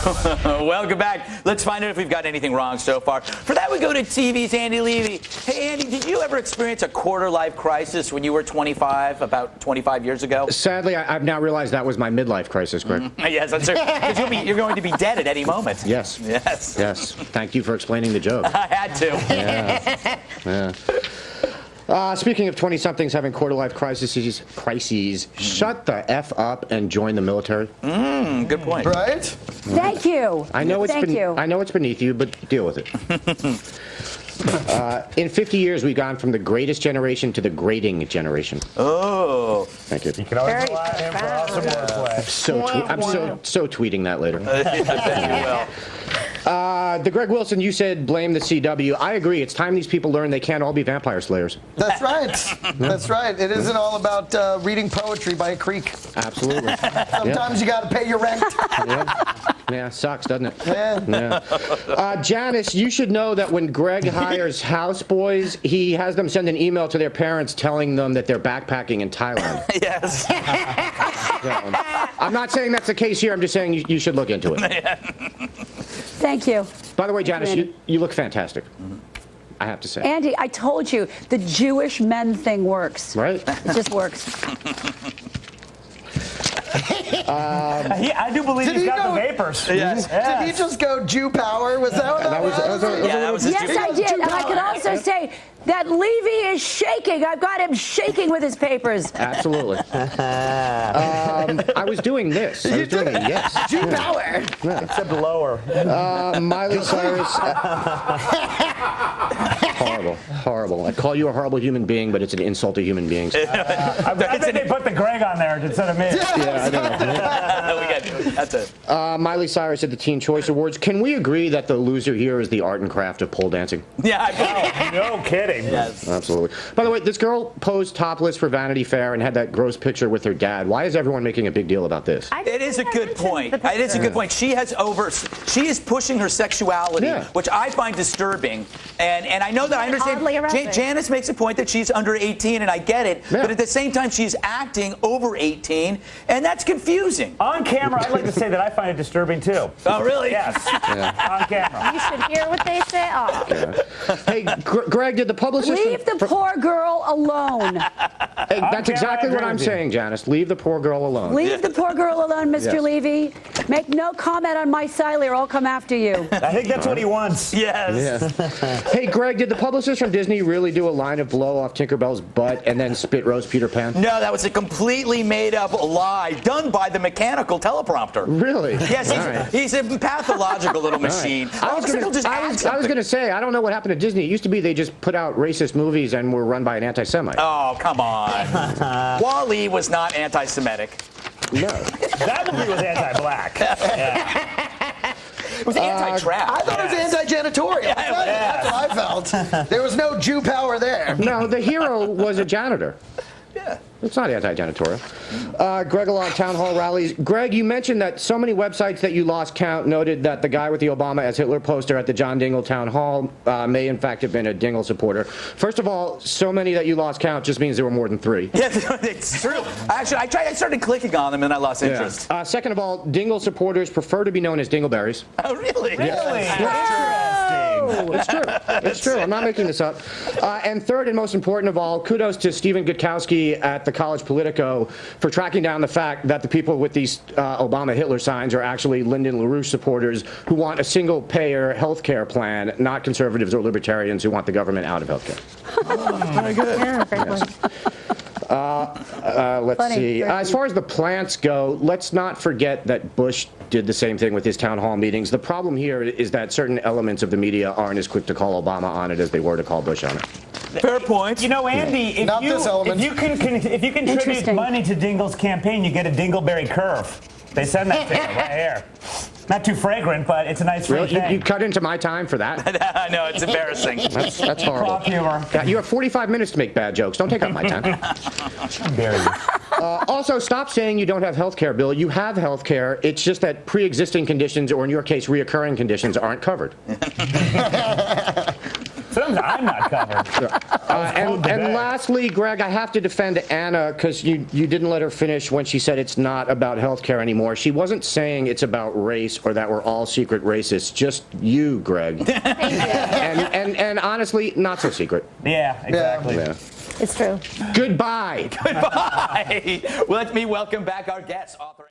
Welcome back. Let's find out if we've got anything wrong so far. For that, we go to TV's Andy Levy. Hey, Andy, did you ever experience a quarter-life crisis when you were 25, about 25 years ago? Sadly, I've now realized that was my midlife crisis, Greg. Yes, that's right. Because you're going to be dead at any moment. Yes. Yes. Yes. Thank you for explaining the joke. I had to. Yeah. Speaking of 20-somethings having quarter-life crises, shut the F up and join the military. Good point. Right? Thank you. I know it's beneath you, but deal with it. In 50 years, we've gone from the greatest generation to the grading generation. Oh. Thank you. You can always rely on him for awesome wordplay. I'm so tweeting that later. I bet you will. The Greg Wilson, you said blame the CW. I agree. It's time these people learn they can't all be vampire slayers. That's right. That's right. It isn't all about reading poetry by a creek. Absolutely. Sometimes you got to pay your rent. Yeah, sucks, doesn't it? Yeah. Janice, you should know that when Greg hires houseboys, he has them send an email to their parents telling them that they're backpacking in Thailand. Yes. I'm not saying that's the case here. I'm just saying you should look into it. Thank you. By the way, Janice, you look fantastic. I have to say. Andy, I told you, the Jewish men thing works. Right? It just works. I do believe he's got the vapors. Yes. Did he just go Jew power? Was that what that was? That was his Yes, I did. And I could also say that Levy is shaking. I've got him shaking with his papers. Absolutely. I was doing this. I was doing a yes. Jew power. Yeah. Except lower. Miley Cyrus. Horrible. I call you a horrible human being, but it's an insult to human beings. I bet they put the Greg on there instead of me. Yeah, I know. We got it. That's it. Miley Cyrus at the Teen Choice Awards. Can we agree that the loser here is the art and craft of pole dancing? Yeah, I No kidding. Yes. Absolutely. By the way, this girl posed topless for Vanity Fair and had that gross picture with her dad. Why is everyone making a big deal about this? It is a good point. It is a good point. She is pushing her sexuality, which I find disturbing. And I know that I understand. Janice makes a point that she's under 18, and I get it. Yeah. But at the same time, she's acting over 18, and that's confusing. On camera, I'd like to say that I find it disturbing too. Oh, really? Yes. Yeah. On camera. You should hear what they say. Oh. Yeah. Hey, Greg, did the publicist... Leave the poor girl alone. Hey, that's exactly what I'm saying, Janice. Leave the poor girl alone. Leave the poor girl alone, Mr. Levy. Make no comment on my Sally or I'll come after you. I think that's what he wants. Yes. Yeah. Hey, Greg, did the publicist from Disney really do a line of blow off Tinkerbell's butt and then spit roast Peter Pan? No, that was a completely made-up lie done by the mechanical teleprompter. Really? Yes, he's a pathological little machine. I was going to say, I don't know what happened to Disney. It used to be they just put out racist movies and were run by an anti-Semite. Oh, come on. Wall-E was not anti-Semitic. No. That movie was anti-black. Yeah. It was anti-trap. I thought it was anti-janitorial. That's what I felt. There was no Jew power there. No, the hero was a janitor. Yeah. It's not anti-janitorial. Greg, along town hall rallies. Greg, you mentioned that so many websites that you lost count noted that the guy with the Obama as Hitler poster at the John Dingell town hall may in fact have been a Dingell supporter. First of all, so many that you lost count just means there were more than 3. Yeah, it's true. Actually, I started clicking on them and I lost interest. Second of all, Dingell supporters prefer to be known as Dingleberries. Oh, really? Really? It's true. It's true. I'm not making this up. And third and most important of all, kudos to Stephen Gutowski at the College Politico for tracking down the fact that the people with these Obama Hitler signs are actually Lyndon LaRouche supporters who want a single-payer health care plan, not conservatives or libertarians who want the government out of health care. Very good. Yeah, very good. Let's see. As far as the plants go, let's not forget that Bush did the same thing with his town hall meetings. The problem here is that certain elements of the media aren't as quick to call Obama on it as they were to call Bush on it. Fair point. You know, Andy, if you contribute money to Dingell's campaign, you get a Dingleberry curve. They send that to you right here. Not too fragrant, but it's a nice free thing. You cut into my time for that? I know, it's embarrassing. That's horrible. Humor. You have 45 minutes to make bad jokes. Don't take up my time. Also, stop saying you don't have health care, Bill. You have health care. It's just that pre-existing conditions, or in your case, reoccurring conditions, aren't covered. Sometimes I'm not covered. And lastly, Greg, I have to defend Anna because you didn't let her finish when she said it's not about healthcare anymore. She wasn't saying it's about race or that we're all secret racists. Just you, Greg. and honestly, not so secret. Yeah, exactly. Yeah. It's true. Goodbye. Goodbye. Let me welcome back our guests, author.